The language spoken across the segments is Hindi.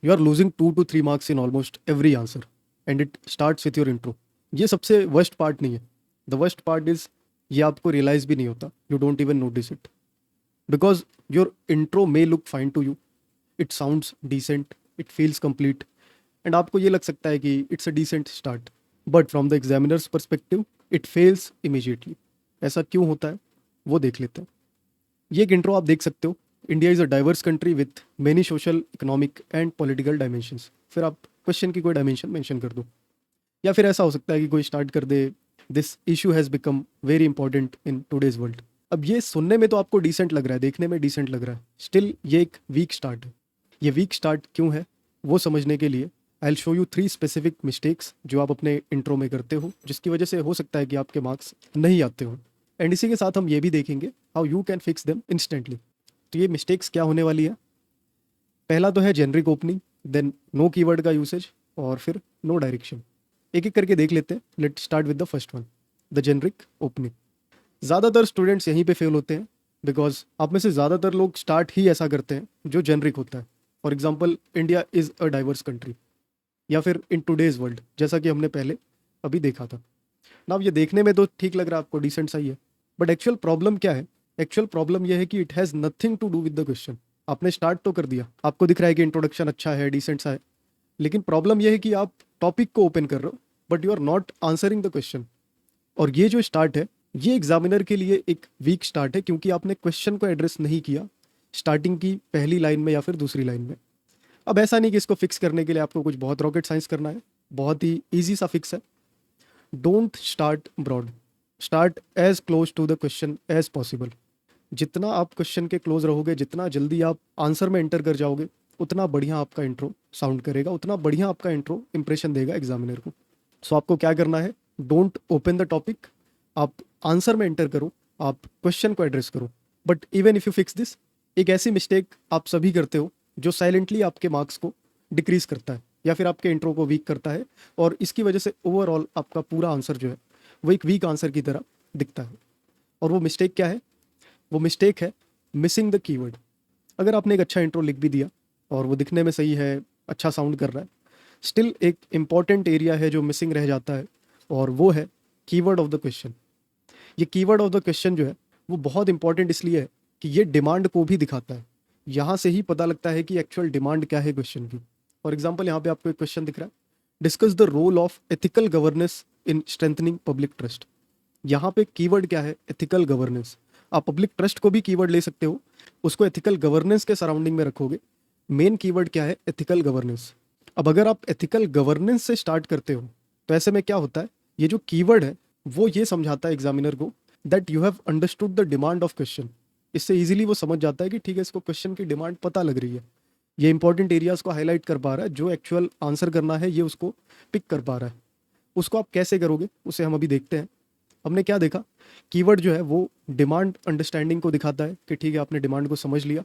You are losing 2 to 3 marks in almost every answer and it starts with your intro. ये सबसे वर्स्ट पार्ट नहीं है। द वर्स्ट पार्ट इज ये आपको रियलाइज भी नहीं होता, you don't even notice it, because your intro may look fine to you, it sounds decent, it feels complete, and आपको ये लग सकता है कि it's a decent start, but from the examiner's perspective it fails immediately. ऐसा क्यों होता है वो देख लेते हैं। ये एक इंट्रो आप देख सकते हो। India is a diverse country with many social, economic and political dimensions. फिर आप क्वेश्चन की कोई डायमेंशन मेंशन कर दो, या फिर ऐसा हो सकता है कि कोई स्टार्ट कर दे, this issue has become very important in today's world. अब ये सुनने में तो आपको डिसेंट लग रहा है, देखने में डिसेंट लग रहा है, स्टिल ये एक वीक स्टार्ट है। ये वीक स्टार्ट क्यों है वो समझने के लिए I will show you 3 specific mistakes जो आप अपने इंट्रो में करते हो, जिसकी वजह से हो सकता है कि आपके मार्क्स नहीं आते हो। एंड इसी के साथ हम ये भी देखेंगे how you can fix them instantly. तो ये मिस्टेक्स क्या होने वाली है? पहला तो है generic opening, then no keyword का यूसेज, और फिर नो डायरेक्शन। एक एक करके देख लेते हैं। Let start with the first one, the generic opening. ज़्यादातर स्टूडेंट्स यहीं पे फेल होते हैं, बिकॉज आप में से ज़्यादातर लोग स्टार्ट ही ऐसा करते हैं जो जेनरिक होता है। For example, India is a diverse country, या फिर इन टूडेज वर्ल्ड, जैसा कि हमने पहले अभी देखा था ना। अब ये देखने में तो ठीक लग रहा है आपको, डिसेंट सा ही है, बट एक्चुअल प्रॉब्लम क्या है? एक्चुअल प्रॉब्लम यह है कि it has nothing to do with the question. आपने स्टार्ट तो कर दिया, आपको दिख रहा है कि इंट्रोडक्शन अच्छा है, डिसेंट सा है, लेकिन प्रॉब्लम यह है कि आप टॉपिक को ओपन कर रहे हो but you are not answering the question. और ये जो स्टार्ट है ये एग्जामिनर के लिए एक वीक स्टार्ट है, क्योंकि आपने क्वेश्चन को एड्रेस नहीं किया स्टार्टिंग की पहली लाइन में या फिर दूसरी लाइन में। अब ऐसा नहीं कि इसको फिक्स करने के लिए आपको कुछ बहुत रॉकेट साइंस करना है, बहुत ही ईजी सा फिक्स है। Don't start broad, start as close to the question as possible. जितना आप क्वेश्चन के क्लोज रहोगे, जितना जल्दी आप आंसर में एंटर कर जाओगे, उतना बढ़िया आपका इंट्रो साउंड करेगा, उतना बढ़िया आपका इंट्रो इंप्रेशन देगा एग्जामिनर को। सो आपको क्या करना है? डोंट ओपन द टॉपिक, आप आंसर में एंटर करो, आप क्वेश्चन को एड्रेस करो। But even if you fix this, एक ऐसी मिस्टेक आप सभी करते हो जो साइलेंटली आपके मार्क्स को डिक्रीज करता है या फिर आपके इंट्रो को वीक करता है, और इसकी वजह से ओवरऑल आपका पूरा आंसर जो है वो एक वीक आंसर की तरह दिखता है। और वो मिस्टेक क्या है? वो मिस्टेक है मिसिंग द कीवर्ड। अगर आपने एक अच्छा इंट्रो लिख भी दिया और वो दिखने में सही है, अच्छा साउंड कर रहा है, स्टिल एक इंपॉर्टेंट एरिया है जो मिसिंग रह जाता है, और वो है कीवर्ड ऑफ द क्वेश्चन। ये कीवर्ड ऑफ द क्वेश्चन जो है वो बहुत इंपॉर्टेंट इसलिए है कि ये डिमांड को भी दिखाता है। यहाँ से ही पता लगता है कि एक्चुअल डिमांड क्या है क्वेश्चन की। फॉर एग्जाम्पल, यहाँ पे आपको एक क्वेश्चन दिख रहा है, discuss the role of ethical governance in strengthening public trust. यहाँ पे कीवर्ड क्या है? Ethical governance. आप पब्लिक ट्रस्ट को भी कीवर्ड ले सकते हो, उसको एथिकल गवर्नेंस के सराउंडिंग में रखोगे। मेन कीवर्ड क्या है? Ethical governance. अब अगर आप एथिकल गवर्नेंस से स्टार्ट करते हो तो ऐसे में क्या होता है? ये जो कीवर्ड है वो ये समझाता है एग्जामिनर को that you have understood the demand of question. इससे इजीली वो समझ जाता है कि ठीक है, इसको क्वेश्चन की डिमांड पता लग रही है, ये इंपॉर्टेंट एरियाज को हाईलाइट कर पा रहा है, जो एक्चुअल आंसर करना है ये उसको पिक कर पा रहा है। उसको आप कैसे करोगे उसे हम अभी देखते हैं। हमने क्या देखा? कीवर्ड जो है वो डिमांड अंडरस्टैंडिंग को दिखाता है कि ठीक है, आपने डिमांड को समझ लिया।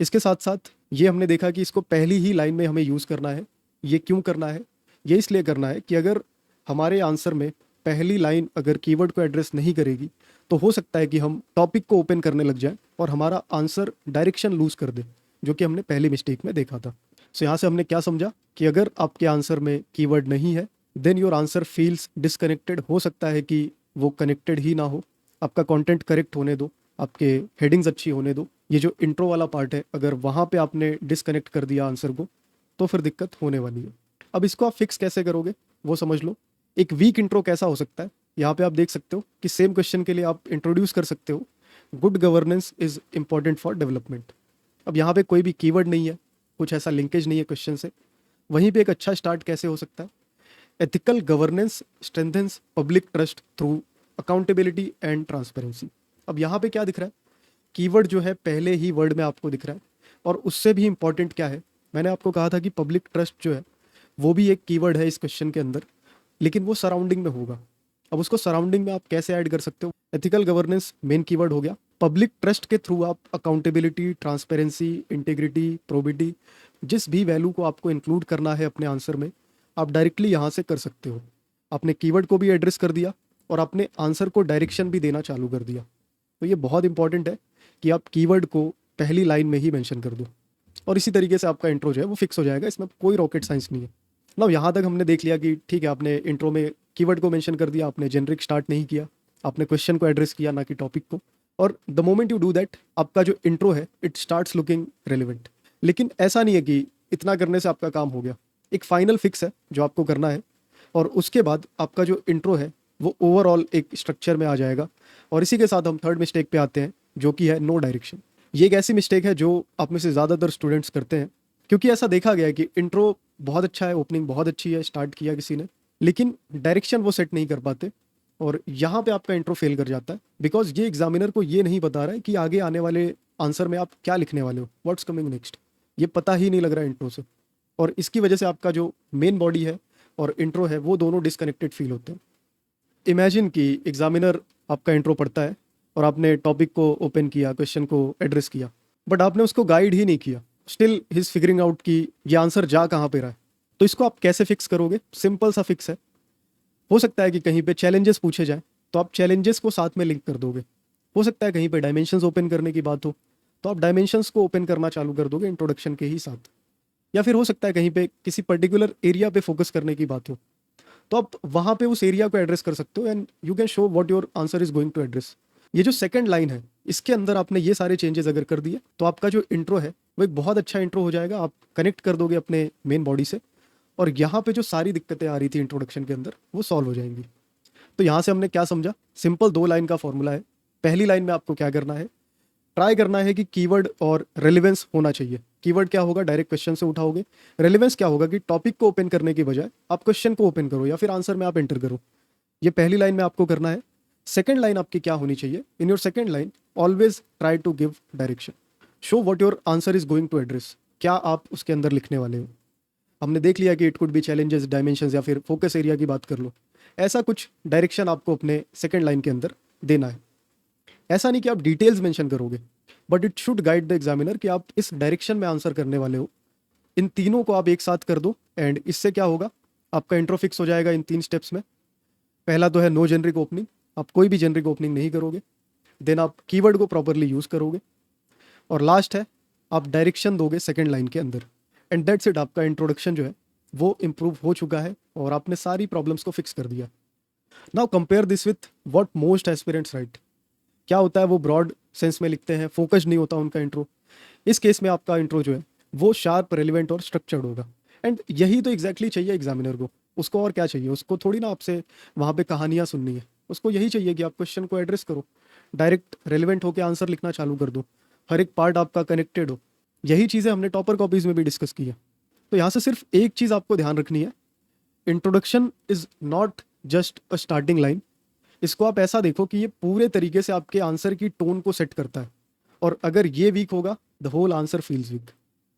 इसके साथ साथ ये हमने देखा कि इसको पहली ही लाइन में हमें यूज़ करना है। ये क्यों करना है? ये इसलिए करना है कि अगर हमारे आंसर में पहली लाइन अगर कीवर्ड को एड्रेस नहीं करेगी तो हो सकता है कि हम टॉपिक को ओपन करने लग जाएं और हमारा आंसर डायरेक्शन लूज कर दे, जो कि हमने पहली मिस्टेक में देखा था। सो यहाँ से हमने क्या समझा कि अगर आपके आंसर में कीवर्ड नहीं है then your answer feels disconnected. हो सकता है कि वो कनेक्टेड ही ना हो। आपका कंटेंट करेक्ट होने दो, आपके हेडिंग्स अच्छी होने दो, ये जो इंट्रो वाला पार्ट है अगर वहाँ पे आपने डिसकनेक्ट कर दिया आंसर को तो फिर दिक्कत होने वाली है। अब इसको आप फिक्स कैसे करोगे वो समझ लो। एक वीक इंट्रो कैसा हो सकता है? यहाँ पे आप देख सकते हो कि सेम क्वेश्चन के लिए आप इंट्रोड्यूस कर सकते हो, good governance is important for development. अब यहाँ पे कोई भी कीवर्ड नहीं है, कुछ ऐसा लिंकेज नहीं है क्वेश्चन से। वहीं पे एक अच्छा स्टार्ट कैसे हो सकता है? Ethical governance strengthens public trust through accountability and transparency. अब यहाँ पे क्या दिख रहा है? कीवर्ड जो है पहले ही वर्ड में आपको दिख रहा है, और उससे भी इंपॉर्टेंट क्या है? मैंने आपको कहा था कि पब्लिक ट्रस्ट जो है वो भी एक कीवर्ड है इस क्वेश्चन के अंदर, लेकिन वो सराउंडिंग में होगा। अब उसको सराउंडिंग में आप कैसे ऐड कर सकते हो? एथिकल गवर्नेंस मेन कीवर्ड हो गया, पब्लिक ट्रस्ट के थ्रू आप अकाउंटेबिलिटी, ट्रांसपेरेंसी, इंटीग्रिटी, प्रोबिटी, जिस भी वैल्यू को आपको इंक्लूड करना है अपने आंसर में, आप डायरेक्टली यहाँ से कर सकते हो। आपने कीवर्ड को भी एड्रेस कर दिया और आपने आंसर को डायरेक्शन भी देना चालू कर दिया। तो ये बहुत इंपॉर्टेंट है कि आप कीवर्ड को पहली लाइन में ही मेंशन कर दो। और इसी तरीके से आपका इंट्रो जो है वो फिक्स हो जाएगा। इसमें कोई रॉकेट साइंस नहीं है ना। यहाँ तक हमने देख लिया कि ठीक है, आपने इंट्रो में कीवर्ड को मेंशन कर दिया, आपने जेनरिक स्टार्ट नहीं किया, आपने क्वेश्चन को एड्रेस किया ना कि टॉपिक को, और the moment you do that आपका जो इंट्रो है इट स्टार्ट्स लुकिंग रेलिवेंट। लेकिन ऐसा नहीं है कि इतना करने से आपका काम हो गया। एक फाइनल फिक्स है जो आपको करना है, और उसके बाद आपका जो इंट्रो है वो ओवरऑल एक स्ट्रक्चर में आ जाएगा। और इसी के साथ हम थर्ड मिस्टेक पे आते हैं, जो कि है नो डायरेक्शन। ये एक ऐसी मिस्टेक है जो आप में से ज़्यादातर स्टूडेंट्स करते हैं, क्योंकि ऐसा देखा गया है कि इंट्रो बहुत अच्छा है, ओपनिंग बहुत अच्छी है, स्टार्ट किया किसी ने, लेकिन डायरेक्शन वो सेट नहीं कर पाते, और यहाँ पे आपका इंट्रो फेल कर जाता है। बिकॉज ये एग्जामिनर को ये नहीं बता रहा है कि आगे आने वाले आंसर में आप क्या लिखने वाले हो, व्हाट्स कमिंग नेक्स्ट, ये पता ही नहीं लग रहा है इंट्रो से। और इसकी वजह से आपका जो मेन बॉडी है और इंट्रो है वो दोनों डिसकनेक्टेड फील होते हैं। इमेजिन कि एग्जामिनर आपका इंट्रो पढ़ता है और आपने टॉपिक को ओपन किया, क्वेश्चन को एड्रेस किया, बट आपने उसको गाइड ही नहीं किया। स्टिल हिज फिगरिंग आउट कि ये आंसर जा कहाँ पे रहा है। तो इसको आप कैसे फिक्स करोगे? सिंपल सा फिक्स है। हो सकता है कि कहीं पे चैलेंजेस पूछे जाएं तो आप चैलेंजेस को साथ में लिंक कर दोगे। हो सकता है कहीं पे डायमेंशंस ओपन करने की बात हो तो आप डायमेंशंस को ओपन करना चालू कर दोगे इंट्रोडक्शन के ही साथ। या फिर हो सकता है कहीं पे किसी पर्टिकुलर एरिया पे फोकस करने की बात हो तो आप वहाँ पे उस एरिया को एड्रेस कर सकते हो, and you can show what your answer is going to address. ये जो सेकंड लाइन है इसके अंदर आपने ये सारे चेंजेस अगर कर दिए तो आपका जो इंट्रो है वो एक बहुत अच्छा इंट्रो हो जाएगा। आप कनेक्ट कर दोगे अपने मेन बॉडी से, और यहाँ पे जो सारी दिक्कतें आ रही थी इंट्रोडक्शन के अंदर वो सॉल्व हो जाएंगी। तो यहाँ से हमने क्या समझा? सिंपल 2 लाइन का फॉर्मूला है। पहली लाइन में आपको क्या करना है? ट्राई करना है कि कीवर्ड और रेलिवेंस होना चाहिए। कीवर्ड क्या होगा? डायरेक्ट क्वेश्चन से उठाओगे। रेलिवेंस क्या होगा कि टॉपिक को ओपन करने की बजाय आप क्वेश्चन को ओपन करो या फिर आंसर में आप एंटर करो। ये पहली लाइन में आपको करना है। सेकेंड लाइन आपकी क्या होनी चाहिए? In your second line always try to give direction, show what your answer is going to address. क्या आप उसके अंदर लिखने वाले हो? हमने देख लिया कि it could be challenges, dimensions या फिर फोकस एरिया की बात कर लो। ऐसा कुछ डायरेक्शन आपको अपने सेकेंड लाइन के अंदर देना है। ऐसा नहीं कि आप डिटेल्स मेंशन करोगे, but it should guide the examiner कि आप इस डायरेक्शन में आंसर करने वाले हो। इन तीनों को आप एक साथ कर दो, एंड इससे क्या होगा? आपका इंट्रो फिक्स हो जाएगा इन 3 स्टेप्स में। पहला तो है नो जेनरिक ओपनिंग, आप कोई भी जेनरिक ओपनिंग नहीं करोगे। देन आप कीवर्ड को प्रॉपरली यूज़ करोगे, और लास्ट है आप डायरेक्शन दोगे सेकेंड लाइन के अंदर। एंड दैट्स इट, आपका इंट्रोडक्शन जो है वो इम्प्रूव हो चुका है और आपने सारी प्रॉब्लम्स को फिक्स कर दिया। Now compare this with what most aspirants right. क्या होता है? वो ब्रॉड सेंस में लिखते हैं, फोकस नहीं होता उनका इंट्रो। इस केस में आपका इंट्रो जो है वो शार्प, रेलिवेंट और स्ट्रक्चर्ड होगा। एंड यही तो एग्जैक्टली चाहिए एग्जामिनर को। उसको और क्या चाहिए? उसको थोड़ी ना आपसे वहाँ पे कहानियाँ सुननी है। उसको यही चाहिए कि आप क्वेश्चन को एड्रेस करो, डायरेक्ट रेलिवेंट होकर आंसर लिखना चालू कर दो, हर एक पार्ट आपका कनेक्टेड हो। यही चीज़ें हमने टॉपर कॉपीज़ में भी डिस्कस की है। तो यहाँ से सिर्फ एक चीज़ आपको ध्यान रखनी है, introduction is not just a starting line. इसको आप ऐसा देखो कि ये पूरे तरीके से आपके आंसर की टोन को सेट करता है, और अगर ये वीक होगा the whole answer feels weak.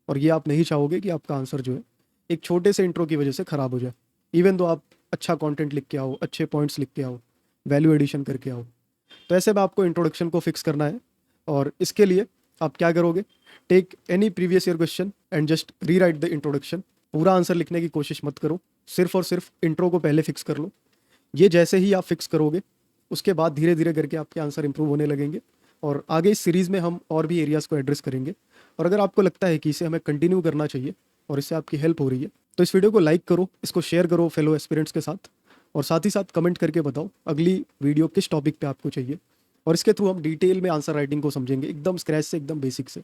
और ये आप नहीं चाहोगे कि आपका आंसर जो है एक छोटे से इंट्रो की वजह से ख़राब हो जाए। इवन दो आप अच्छा कंटेंट लिख के आओ, अच्छे पॉइंट्स लिख के आओ, वैल्यू एडिशन करके आओ। तो ऐसे में आपको इंट्रोडक्शन को फिक्स करना है, और इसके लिए आप क्या करोगे? Take any previous year question and just rewrite the introduction. पूरा आंसर लिखने की कोशिश मत करो, सिर्फ और सिर्फ इंट्रो को पहले फिक्स कर लो। ये जैसे ही आप फिक्स करोगे उसके बाद धीरे धीरे करके आपके आंसर इंप्रूव होने लगेंगे, और आगे इस सीरीज़ में हम और भी एरियाज़ को एड्रेस करेंगे। और अगर आपको लगता है कि इसे हमें कंटिन्यू करना चाहिए और इससे आपकी हेल्प हो रही है तो इस वीडियो को लाइक करो, इसको शेयर करो फेलो एस्पिरेंट्स के साथ, और साथ ही साथ कमेंट करके बताओ अगली वीडियो किस टॉपिक पे आपको चाहिए। और इसके थ्रू हम डिटेल में आंसर राइटिंग को समझेंगे, एकदम स्क्रैच से, एकदम बेसिक से।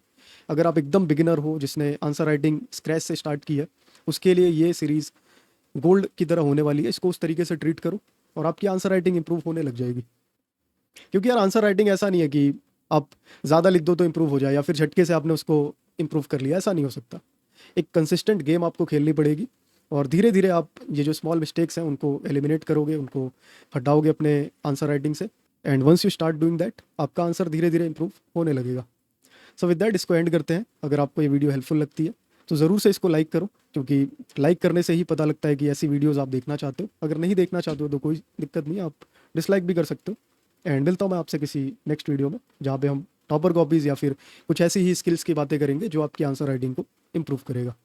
अगर आप एकदम बिगिनर हो जिसने आंसर राइटिंग स्क्रैच से स्टार्ट की है, उसके लिए ये सीरीज़ गोल्ड की तरह होने वाली है। इसको उस तरीके से ट्रीट करो और आपकी आंसर राइटिंग इंप्रूव होने लग जाएगी। क्योंकि यार आंसर राइटिंग ऐसा नहीं है कि आप ज़्यादा लिख दो तो इंप्रूव हो जाए, या फिर झटके से आपने उसको इंप्रूव कर लिया, ऐसा नहीं हो सकता। एक कंसिस्टेंट गेम आपको खेलनी पड़ेगी, और धीरे धीरे आप ये जो स्मॉल मिस्टेक्स हैं उनको एलिमिनेट करोगे, उनको हटाओगे अपने आंसर राइटिंग से। And once you start doing that आपका आंसर धीरे धीरे इंप्रूव होने लगेगा। सो विद दैट इसको एंड करते हैं। अगर आपको ये वीडियो हेल्पफुल लगती है तो ज़रूर से इसको लाइक करो, क्योंकि लाइक करने से ही पता लगता है कि ऐसी वीडियोस आप देखना चाहते हो। अगर नहीं देखना चाहते हो तो कोई दिक्कत नहीं, आप डिसलाइक भी कर सकते हो। एंड मिलता हूँ मैं आपसे किसी नेक्स्ट वीडियो में, जहाँ पे हम टॉपर कॉपीज़ या फिर कुछ ऐसी ही स्किल्स की बातें करेंगे जो आपकी आंसर राइटिंग को इम्प्रूव करेगा।